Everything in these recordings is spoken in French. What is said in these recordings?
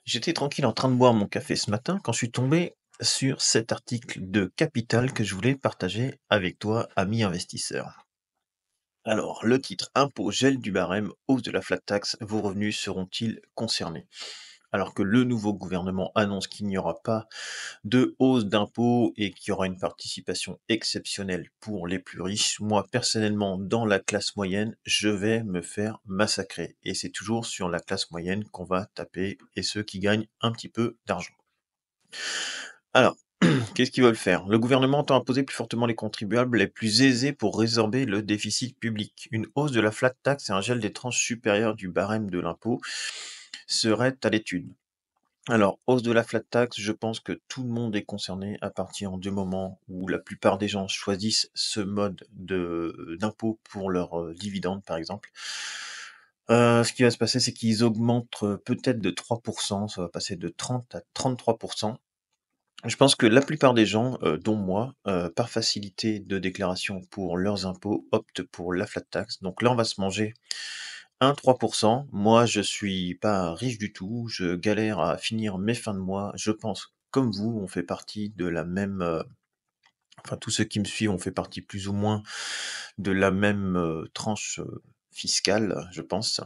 J'étais tranquille en train de boire mon café ce matin quand je suis tombé sur cet article de Capital que je voulais partager avec toi, ami investisseur. Alors, le titre: Impôt, gel du barème, hausse de la flat tax, vos revenus seront-ils concernés? Alors que le nouveau gouvernement annonce qu'il n'y aura pas de hausse d'impôts et qu'il y aura une participation exceptionnelle pour les plus riches, moi personnellement, dans la classe moyenne, je vais me faire massacrer. Et c'est toujours sur la classe moyenne qu'on va taper et ceux qui gagnent un petit peu d'argent. Alors, qu'est-ce qu'ils veulent faire? Le gouvernement entend imposer plus fortement les contribuables les plus aisés pour résorber le déficit public. Une hausse de la flat tax et un gel des tranches supérieures du barème de l'impôt seraient à l'étude. Alors, hausse de la flat tax, je pense que tout le monde est concerné à partir du moment où la plupart des gens choisissent ce mode d'impôt pour leurs dividendes, par exemple. Ce qui va se passer, c'est qu'ils augmentent peut-être de 3%, ça va passer de 30 à 33%. Je pense que la plupart des gens, dont moi, par facilité de déclaration pour leurs impôts, optent pour la flat tax. Donc là, on va se manger un 3%. Moi, je suis pas riche du tout, je galère à finir mes fins de mois. Je pense, comme vous, on fait partie de la même, enfin tous ceux qui me suivent, on fait partie plus ou moins de la même, tranche, fiscale, je pense.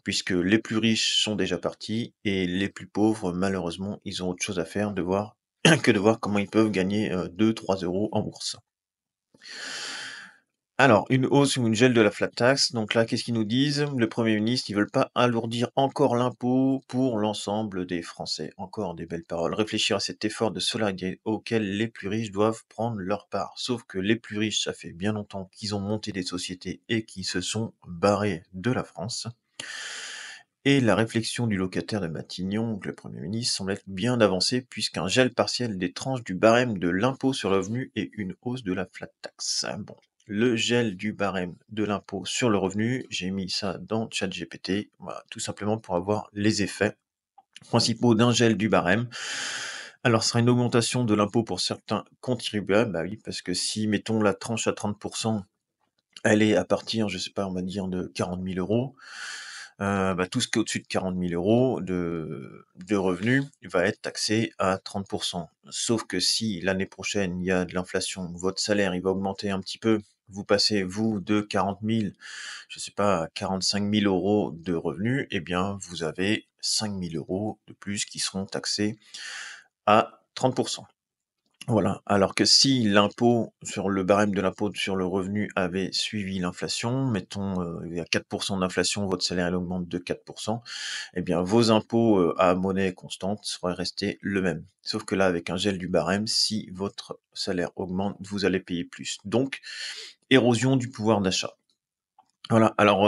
Puisque les plus riches sont déjà partis et les plus pauvres, malheureusement, ils ont autre chose à faire de voir que de voir comment ils peuvent gagner, 2-3 € en bourse. Alors, une hausse ou une gel de la flat tax, donc là, qu'est-ce qu'ils nous disent? Le Premier ministre, ils veulent pas alourdir encore l'impôt pour l'ensemble des Français. Encore des belles paroles. Réfléchir à cet effort de solidarité auquel les plus riches doivent prendre leur part. Sauf que les plus riches, ça fait bien longtemps qu'ils ont monté des sociétés et qu'ils se sont barrés de la France. Et la réflexion du locataire de Matignon, donc le Premier ministre, semble être bien avancée puisqu'un gel partiel des tranches du barème de l'impôt sur le revenu et une hausse de la flat tax. Bon, le gel du barème de l'impôt sur le revenu, j'ai mis ça dans ChatGPT, voilà, tout simplement pour avoir les effets principaux d'un gel du barème. Alors, ce sera une augmentation de l'impôt pour certains contribuables, bah oui, parce que si, mettons, la tranche à 30%, elle est à partir, je sais pas, on va dire de 40 000 euros, bah, tout ce qui est au-dessus de 40 000 euros de revenus va être taxé à 30%. Sauf que si l'année prochaine, il y a de l'inflation, votre salaire, il va augmenter un petit peu, vous passez, vous, de 40 000, je sais pas, à 45 000 euros de revenus, eh bien, vous avez 5 000 euros de plus qui seront taxés à 30%. Voilà, alors que si l'impôt sur le barème de l'impôt sur le revenu avait suivi l'inflation, mettons, il y a 4% d'inflation, votre salaire il augmente de 4%, eh bien vos impôts, à monnaie constante seraient restés le même. Sauf que là, avec un gel du barème, si votre salaire augmente, vous allez payer plus. Donc, érosion du pouvoir d'achat. Voilà, alors,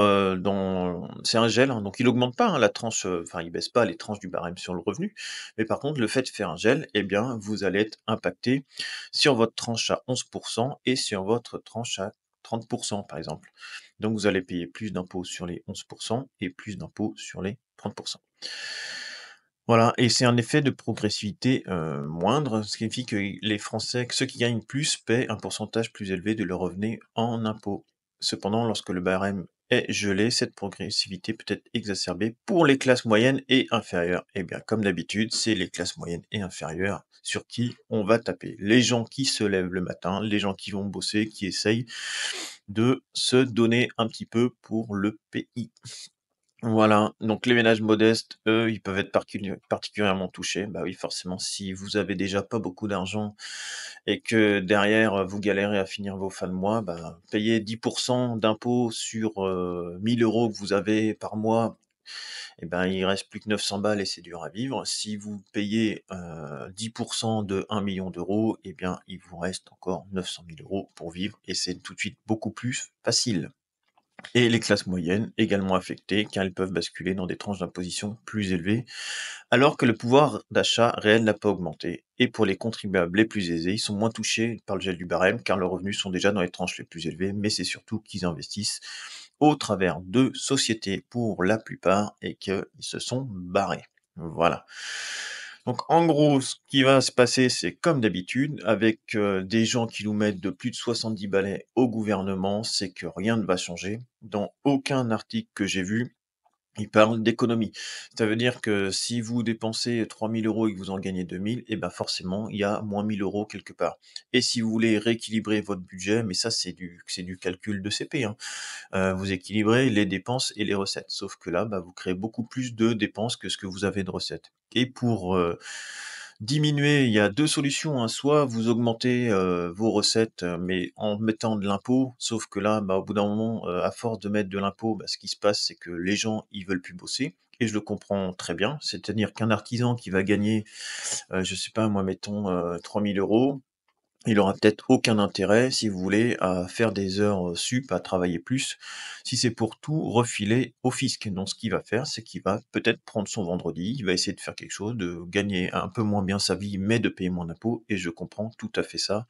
c'est un gel, hein, donc il augmente pas, hein, la tranche, enfin il baisse pas les tranches du barème sur le revenu. Mais par contre, le fait de faire un gel, eh bien, vous allez être impacté sur votre tranche à 11 et sur votre tranche à 30 par exemple. Donc vous allez payer plus d'impôts sur les 11 et plus d'impôts sur les 30. Voilà, et c'est un effet de progressivité, moindre, ce qui signifie que les Français, que ceux qui gagnent plus paient un pourcentage plus élevé de leurs revenus en impôts. Cependant, lorsque le barème est gelé, cette progressivité peut être exacerbée pour les classes moyennes et inférieures. Et bien, comme d'habitude, c'est les classes moyennes et inférieures sur qui on va taper. Les gens qui se lèvent le matin, les gens qui vont bosser, qui essayent de se donner un petit peu pour le pays. Voilà, donc les ménages modestes, eux, ils peuvent être particulièrement touchés. Bah oui, forcément, si vous avez déjà pas beaucoup d'argent et que derrière, vous galérez à finir vos fins de mois, bah, payer 10 d'impôts sur, 1 000 € que vous avez par mois, et ben, il reste plus que 900 balles et c'est dur à vivre. Si vous payez, 10 de 1 000 000 €, eh bien, il vous reste encore 900 000 € pour vivre et c'est tout de suite beaucoup plus facile. Et les classes moyennes, également affectées, car elles peuvent basculer dans des tranches d'imposition plus élevées, alors que le pouvoir d'achat réel n'a pas augmenté. Et pour les contribuables les plus aisés, ils sont moins touchés par le gel du barème, car leurs revenus sont déjà dans les tranches les plus élevées, mais c'est surtout qu'ils investissent au travers de sociétés pour la plupart, et qu'ils se sont barrés. Voilà. Donc en gros, ce qui va se passer, c'est comme d'habitude, avec des gens qui nous mettent de plus de 70 balais au gouvernement, c'est que rien ne va changer. Dans aucun article que j'ai vu, Il parle d'économie. Ça veut dire que si vous dépensez 3 000 € et que vous en gagnez 2 000, et ben forcément, il y a moins 1 000 € quelque part. Et si vous voulez rééquilibrer votre budget, mais ça c'est du calcul de CP, hein, vous équilibrez les dépenses et les recettes. Sauf que là, bah, vous créez beaucoup plus de dépenses que ce que vous avez de recettes. Et pour, diminuer, il y a 2 solutions, hein. Soit vous augmentez, vos recettes, mais en mettant de l'impôt, sauf que là, bah, au bout d'un moment, à force de mettre de l'impôt, bah, ce qui se passe, c'est que les gens, ils veulent plus bosser et je le comprends très bien. C'est-à-dire qu'un artisan qui va gagner, je sais pas moi, mettons, 3 000 €. Il aura peut-être aucun intérêt, si vous voulez, à faire des heures, sup, à travailler plus, si c'est pour tout refiler au fisc. Donc ce qu'il va faire, c'est qu'il va peut-être prendre son vendredi, il va essayer de faire quelque chose, de gagner un peu moins bien sa vie, mais de payer moins d'impôts et je comprends tout à fait ça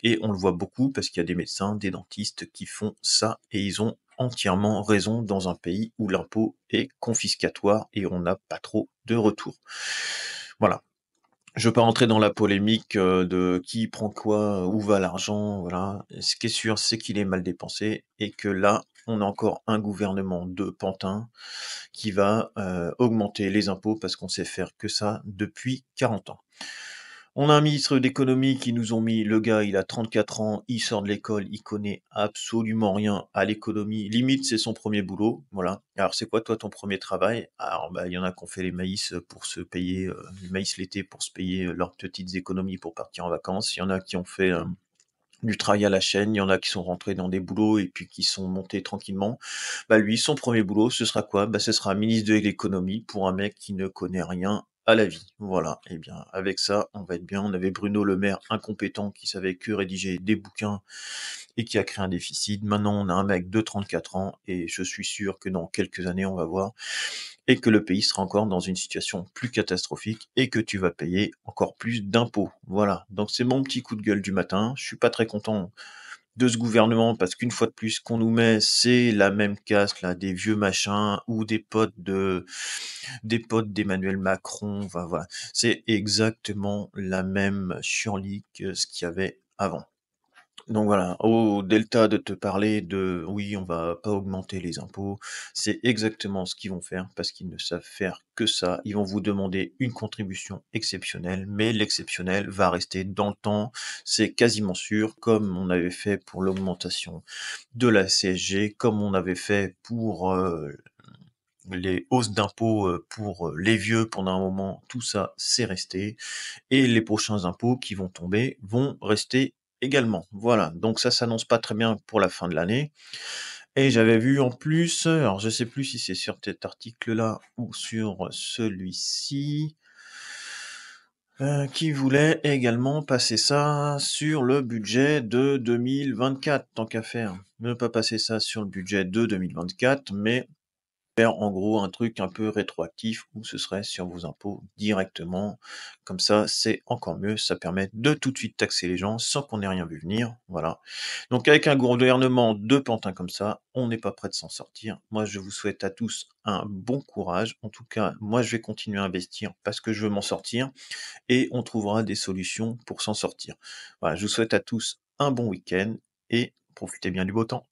et on le voit beaucoup parce qu'il y a des médecins, des dentistes qui font ça et ils ont entièrement raison dans un pays où l'impôt est confiscatoire et on n'a pas trop de retour. Voilà. Je veux pas rentrer dans la polémique, de qui prend quoi, où va l'argent, voilà. Ce qui est sûr, c'est qu'il est mal dépensé et que là, on a encore un gouvernement de pantins qui va, augmenter les impôts parce qu'on sait faire que ça depuis 40 ans. On a un ministre d'économie qui nous ont mis le gars, il a 34 ans, il sort de l'école, il connaît absolument rien à l'économie. Limite, c'est son premier boulot, voilà. Alors, c'est quoi, toi, ton premier travail? Alors, bah, il y en a qui ont fait les maïs, pour se payer, le maïs l'été pour se payer, leurs petites économies pour partir en vacances. Il y en a qui ont fait, du travail à la chaîne, il y en a qui sont rentrés dans des boulots et puis qui sont montés tranquillement. Bah, lui, son premier boulot, ce sera quoi? Bah, ce sera ministre de l'économie pour un mec qui ne connaît rien à la vie. Voilà. Et bien, avec ça, on va être bien. On avait Bruno Le Maire, incompétent, qui savait que rédiger des bouquins et qui a créé un déficit. Maintenant, on a un mec de 34 ans et je suis sûr que dans quelques années, on va voir et que le pays sera encore dans une situation plus catastrophique et que tu vas payer encore plus d'impôts. Voilà. Donc c'est mon petit coup de gueule du matin. Je suis pas très content de ce gouvernement parce qu'une fois de plus, ce qu'on nous met, c'est la même caste là, des vieux machins ou des potes d'Emmanuel Macron. Enfin voilà, c'est exactement la même chienlit que ce qu'il y avait avant. Donc voilà, au Delta de te parler de oui, on va pas augmenter les impôts, c'est exactement ce qu'ils vont faire parce qu'ils ne savent faire que ça. Ils vont vous demander une contribution exceptionnelle, mais l'exceptionnel va rester dans le temps, c'est quasiment sûr, comme on avait fait pour l'augmentation de la CSG, comme on avait fait pour les hausses d'impôts pour les vieux pendant un moment, tout ça c'est resté et les prochains impôts qui vont tomber vont rester également. Voilà, donc ça s'annonce pas très bien pour la fin de l'année et j'avais vu en plus, alors je sais plus si c'est sur cet article-là ou sur celui-ci, qui voulait également passer ça sur le budget de 2024 tant qu'à faire. Ne pas passer ça sur le budget de 2024, mais faire en gros un truc un peu rétroactif où ce serait sur vos impôts directement. Comme ça, c'est encore mieux. Ça permet de tout de suite taxer les gens sans qu'on ait rien vu venir. Voilà. Donc avec un gouvernement de pantins comme ça, on n'est pas prêt de s'en sortir. Moi, je vous souhaite à tous un bon courage. En tout cas, moi, je vais continuer à investir parce que je veux m'en sortir et on trouvera des solutions pour s'en sortir. Voilà, je vous souhaite à tous un bon week-end et profitez bien du beau temps.